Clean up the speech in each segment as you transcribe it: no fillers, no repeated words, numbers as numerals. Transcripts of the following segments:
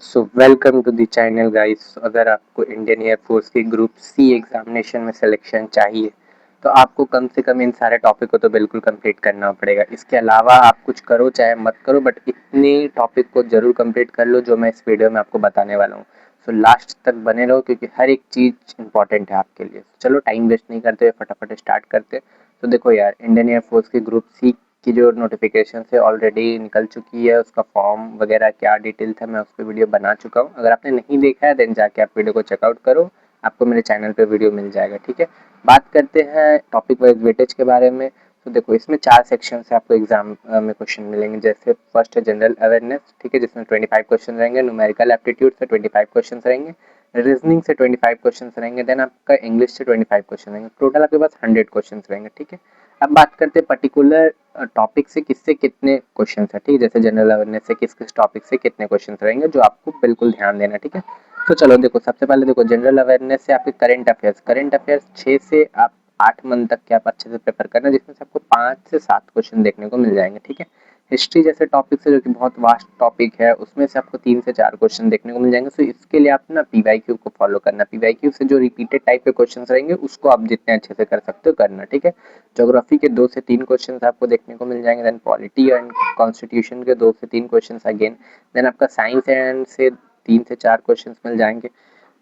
So welcome to the channel guys. अगर आपको Indian air force की ग्रुप सी एग्जामिनेशन में सिलेक्शन चाहिए तो आपको कम से कम इन सारे टॉपिक को तो बिल्कुल कंप्लीट करना पड़ेगा। इसके अलावा आप कुछ करो चाहे मत करो, बट इतने टॉपिक को जरूर कंप्लीट कर लो जो मैं इस वीडियो में आपको बताने वाला हूँ। सो लास्ट तक बने रहो क्योंकि हर एक चीज़ इंपॉर्टेंट है आपके लिए। चलो टाइम वेस्ट नहीं करते हुए फटाफट स्टार्ट करते। तो देखो यार, इंडियन एयरफोर्स की ग्रुप सी की जो नोटिफिकेशन है ऑलरेडी निकल चुकी है। उसका फॉर्म वगैरह क्या डिटेल था मैं उस पर वीडियो बना चुका हूँ। अगर आपने नहीं देखा है देन जाके आप वीडियो को चेकआउट करो, आपको मेरे चैनल पे वीडियो मिल जाएगा। ठीक है, बात करते हैं टॉपिक वाइज वेटेज के बारे में। तो देखो इसमें 4 सेक्शन से आपको एग्जाम में क्वेश्चन मिलेंगे। जैसे फर्स्ट है जनरल अवेयरनेस, ठीक है, जिसमें 25 क्वेश्चन रहेंगे। न्यूमेरिकल एप्टीट्यूड से 25 क्वेश्चन रहेंगे। रीजनिंग से 25 क्वेश्चन रहेंगे। देन आपका इंग्लिश से 25 क्वेश्चन रहेंगे। टोटल आपके पास 100 क्वेश्चन रहेंगे। ठीक है, अब बात करते हैं पर्टिकुलर टॉपिक से किससे कितने क्वेश्चन है। ठीक है, जैसे जनरल अवेयरनेस से किस किस टॉपिक से कितने क्वेश्चन रहेंगे जो आपको बिल्कुल ध्यान देना। ठीक है, तो चलो देखो सबसे पहले देखो जनरल अवेयरनेस से आपके करंट अफेयर्स 6 से आप 8 मंथ तक के आप अच्छे से प्रेफर करना, जिसमें से आपको 5 से 7 क्वेश्चन देखने को मिल जाएंगे। ठीक है, हिस्ट्री जैसे टॉपिक से जो कि बहुत वास्ट टॉपिक है उसमें से आपको 3 से 4 क्वेश्चन देखने को मिल जाएंगे। सो इसके लिए आप ना पीवाईक्यू को फॉलो करना। पीवाईक्यू से जो रिपीटेड टाइप के क्वेश्चन रहेंगे उसको आप जितने अच्छे से कर सकते हो करना। ठीक है, ज्योग्राफी के 2 से 3 क्वेश्चन आपको देखने को मिल जाएंगे। देन पॉलिटी एंड कॉन्स्टिट्यूशन के 2 से 3 क्वेश्चन अगेन। देन आपका साइंस एंड से 3 से 4 क्वेश्चन मिल जाएंगे।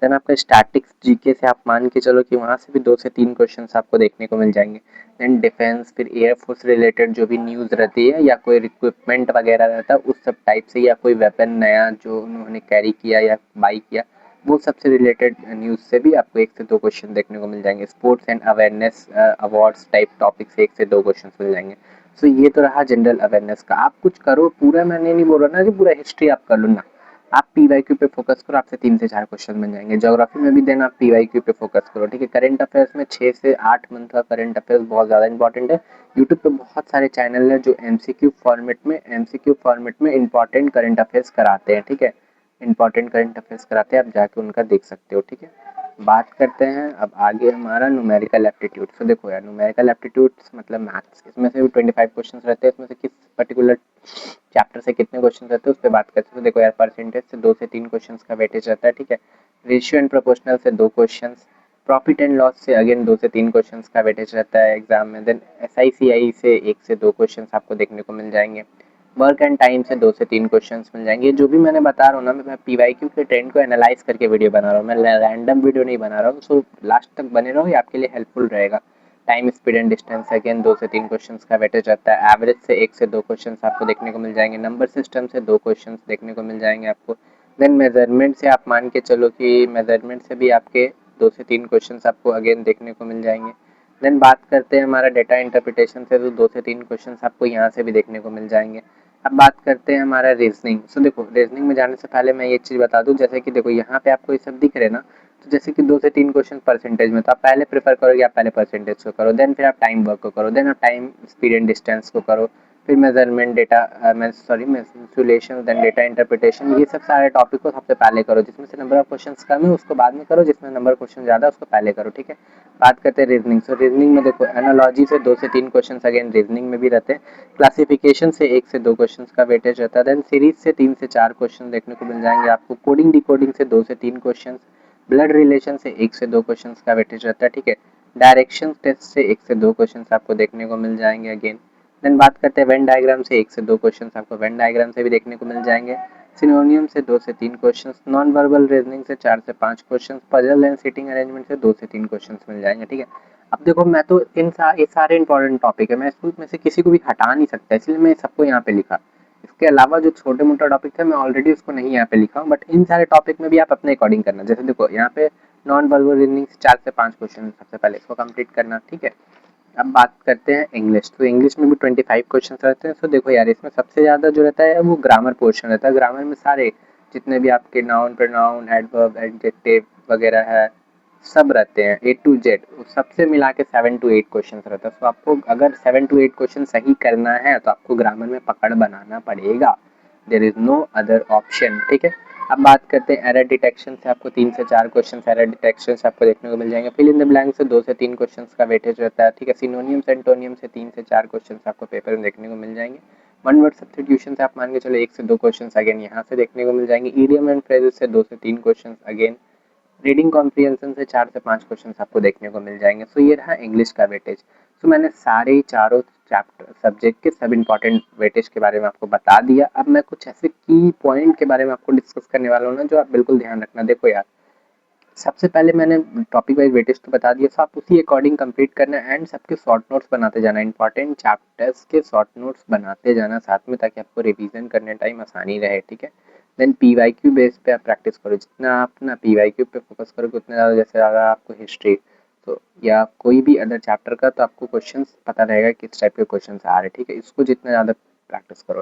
देन आपका स्टैटिक्स जीके से आप मान के चलो कि वहाँ से भी 2 से 3 क्वेश्चन आपको देखने को मिल जाएंगे। देन डिफेंस, फिर एयरफोर्स रिलेटेड जो भी न्यूज़ रहती है या कोई रिक्विपमेंट वगैरह रहता है उस सब टाइप से, या कोई वेपन नया जो उन्होंने कैरी किया या बाई किया वो सबसे रिलेटेड न्यूज़ से भी आपको 1 से 2 क्वेश्चन देखने को मिल जाएंगे। Sports and awareness awards type topic से 1 से 2 क्वेश्चन मिल जाएंगे। सो ये तो रहा जनरल अवेयरनेस का। आप कुछ करो, पूरा मैंने नहीं बोल रहा ना कि पूरा हिस्ट्री आप कर लो ना, आप पीवाईक्यू पे फोकस करो, आपसे 3 से 4 क्वेश्चन बन जाएंगे। ज्योग्राफी में भी देन आप पीवाईक्यू पे फोकस करो। ठीक है, करंट अफेयर्स में 6 से 8 मंथ का करंट अफेयर्स बहुत ज़्यादा इंपॉर्टेंट है। यूट्यूब पे बहुत सारे चैनल है जो एमसीक्यू फॉर्मेट में इंपॉर्टेंट करंट अफेयर्स कराते हैं। ठीक है, इंपॉर्टेंट करंट अफेयर्स कराते हैं, आप जाके उनका देख सकते हो। ठीक है, बात करते हैं अब आगे हमारा न्यूमेरिकल एप्टीट्यूड। तो देखो यार, न्यूमेरिकल एप्टीट्यूड मतलब मैथ्स, इसमें से भी 25 क्वेश्चन रहते हैं। इसमें से किस पर्टिकुलर चैप्टर से कितने क्वेश्चन रहते हैं उस पर बात करते हैं। तो देखो यार, परसेंटेज से 2 से 3 क्वेश्चन का वेटेज रहता है। ठीक है, रेशियो एंड प्रोपोर्शनल से 2 क्वेश्चन, प्रॉफिट एंड लॉस से अगेन 2 से 3 क्वेश्चन का वेटेज रहता है एग्जाम में। देन एसआईसीआई से 1 से 2 क्वेश्चन आपको देखने को मिल जाएंगे। वर्क एंड टाइम से 2 से 3 क्वेश्चंस मिल जाएंगे। जो भी मैंने बता रहा हूँ ना, मैं पीवाईक्यू के ट्रेंड को एनालाइज करके वीडियो बना रहा हूँ, मैं रैंडम वीडियो नहीं बना रहा हूँ। सो लास्ट तक बने रहो, ये आपके लिए हेल्पफुल रहेगा। Time, speed and distance again 2 से 3 क्वेश्चंस का वेटेज रहता है। एवरेज से 1 से 2 क्वेश्चंस आपको देखने को मिल जाएंगे। नंबर सिस्टम से 2 क्वेश्चंस देखने को मिल जाएंगे आपको। देन मेजरमेंट से आप मान के चलो कि मेजरमेंट से भी आपके 2 से 3 क्वेश्चंस आपको अगेन देखने को मिल जाएंगे। देन बात करते हैं हमारा डेटा इंटरप्रिटेशन से, तो 2 से 3 क्वेश्चंस आपको यहाँ से भी देखने को मिल जाएंगे। अब बात करते हैं हमारा रीजनिंग। सो देखो रीजनिंग में जाने से पहले मैं ये चीज़ बता दूं, जैसे कि देखो यहाँ पे आपको ये सब दिख रहे हैं ना, तो जैसे कि 2 से 3 क्वेश्चन परसेंटेज में, तो आप पहले प्रेफर करोगे, आप पहले परसेंटेज को करो, देन फिर आप टाइम वर्क को करो, देन आप टाइम स्पीड एंड डिस्टेंस को करो, फिर measurement data manipulation, then data interpretation. ये सब सारे टॉपिक को सबसे पहले करो। जिसमें से नंबर ऑफ क्वेश्चंस कम है उसको बाद में करो, जिसमें नंबर क्वेश्चन ज़्यादा है उसको पहले करो। ठीक है, बात करते हैं रीजनिंग। सो रीजनिंग में देखो एनालॉजी से 2 से 3 क्वेश्चन अगेन रीजनिंग में भी रहते हैं। क्लासिफिकेशन से 1 से 2 क्वेश्चंस का वेटेज रहता है। देन सीरीज से 3 से 4 क्वेश्चन देखने को मिल जाएंगे आपको। कोडिंग डिकोडिंग से 2 से 3 क्वेश्चन। ब्लड रिलेशन से 1 से 2 क्वेश्चंस का वेटेज रहता है। ठीक है, डायरेक्शन टेस्ट से 1 से 2 क्वेश्चंस आपको देखने को मिल जाएंगे अगेन। देन बात करते हैं वेन डायग्राम से 1 से 2 क्वेश्चंस आपको वेन डायग्राम से भी देखने को मिल जाएंगे। सिनोनियम से 2 से 3 क्वेश्चंस। नॉन वर्बल रीजनिंग से 4 से 5 questions. Puzzle and seating arrangement से 2 से 3 क्वेश्चंस मिल जाएंगे। ठीक है, अब देखो मैं तो ये सारे इंपॉर्टेंट टॉपिक है, मैं इसमें से किसी को भी हटा नहीं सकता, इसलिए मैं सबको यहाँ पे लिखा। इसके अलावा जो छोटे मोटे टॉपिक थे मैं ऑलरेडी उसको नहीं यहाँ पे लिखा हूँ, बट इन सारे टॉपिक में भी आप अपने अकॉर्डिंग करना। जैसे देखो यहाँ पे नॉन वर्बल रीजनिंग से 4 से 5 क्वेश्चन सबसे पहले इसको कंप्लीट करना। ठीक है, अब बात करते हैं इंग्लिश। तो इंग्लिश में भी 25 क्वेश्चन रहते हैं। तो देखो यार, इसमें सबसे ज़्यादा जो रहता है वो ग्रामर पोर्शन रहता है। ग्रामर में सारे जितने भी आपके नाउन, प्रोनाउन, एडवर्ब, एडजेक्टिव वगैरह है सब रहते हैं ए टू जेड, सबसे मिला के 7 to 8 क्वेश्चन रहता है। तो आपको अगर 7 to 8 क्वेश्चन सही करना है तो आपको ग्रामर में पकड़ बनाना पड़ेगा। There is no other option. ठीक है, अब बात करते हैं एरर डिटेक्शन से आपको 3 से 4 क्वेश्चन एरर डिटेक्शन से आपको देखने को मिल जाएंगे। फिल इन द ब्लैंक से 2 से 3 क्वेश्चन का वेटेज रहता है। ठीक है, सिनोनियम एंटोनियम से 3 से 4 क्वेश्चन आपको पेपर में देखने को मिल जाएंगे। वन वर्ड सब्स्टिट्यूशन से आप मान के चलो 1 से 2 क्वेश्चन अगेन यहाँ से देखने को मिल जाएंगे। इडियम एंड फ्रेजेस से 2 से 3 क्वेश्चन अगेन। रीडिंग कॉम्प्रिहेंशन से 4 से 5 क्वेश्चन आपको देखने को मिल जाएंगे। सो ये रहा इंग्लिश का वेटेज। सो मैंने सारे चारों चैप्टर सब्जेक्ट के सब इंपॉर्टेंट वेटेज के बारे में आपको बता दिया। अब मैं कुछ ऐसे की पॉइंट के बारे में आपको डिस्कस करने वाला हूँ ना, जो आप बिल्कुल ध्यान रखना। देखो यार, सबसे पहले मैंने टॉपिक वाइज वेटेज तो बता दिया, सो आप उसी अकॉर्डिंग कंप्लीट करना एंड सबके शॉर्ट नोट्स बनाते जाना। इंपॉर्टेंट चैप्टर्स के शॉर्ट नोट्स बनाते जाना साथ में, ताकि आपको रिवीजन करने टाइम आसानी रहे, ठीक है। देन पीवाईक्यू बेस पे आप प्रैक्टिस करो। जितना आप ना पीवाईक्यू पे फोकस करोगे उतना ज़्यादा, जैसे अगर आपको हिस्ट्री तो या कोई भी अदर चैप्टर का, तो आपको क्वेश्चंस पता रहेगा किस टाइप के क्वेश्चंस आ रहे हैं, ठीक है। इसको जितना ज़्यादा प्रैक्टिस करो,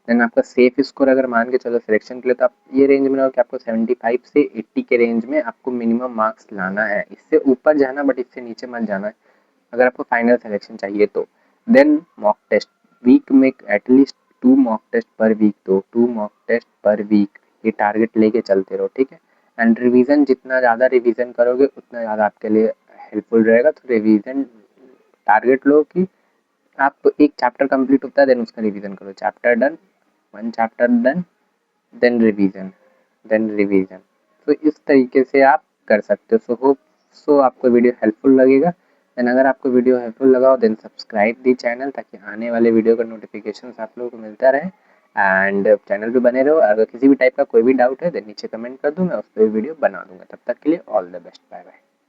देन आपका सेफ स्कोर अगर मान के चलो सिलेक्शन के लिए, तो आप ये रेंज में रहो कि आपको 75 से 80 के रेंज में आपको मिनिमम मार्क्स लाना है। इससे ऊपर जाना बट इससे नीचे मत जाना है अगर आपको फाइनल सिलेक्शन चाहिए तो। देन मॉक टेस्ट, वीक में at least 2 mock test per week दो, 2 मॉक टेस्ट पर वीक, ये टारगेट लेके चलते रहो, ठीक है। एंड रिवीजन, जितना ज़्यादा रिवीजन करोगे उतना ज़्यादा आपके लिए हेल्पफुल रहेगा। तो रिवीजन टारगेट लो कि आप एक चैप्टर कंप्लीट होता है देन उसका रिवीजन करो। Chapter done, one chapter done, then revision, then revision. तो इस तरीके से आप कर सकते हो। सो होप सो आपको वीडियो हेल्पफुल लगेगा। देन अगर आपको वीडियो हेल्पफुल लगा हो देन सब्सक्राइब दी चैनल, ताकि आने वाले वीडियो का नोटिफिकेशन आप लोगों को मिलता रहे। एंड चैनल पे बने रहो। अगर किसी भी टाइप का कोई भी डाउट है देन नीचे कमेंट कर दो, मैं उस पर वीडियो बना दूंगा। तब तक के लिए all the best, bye bye.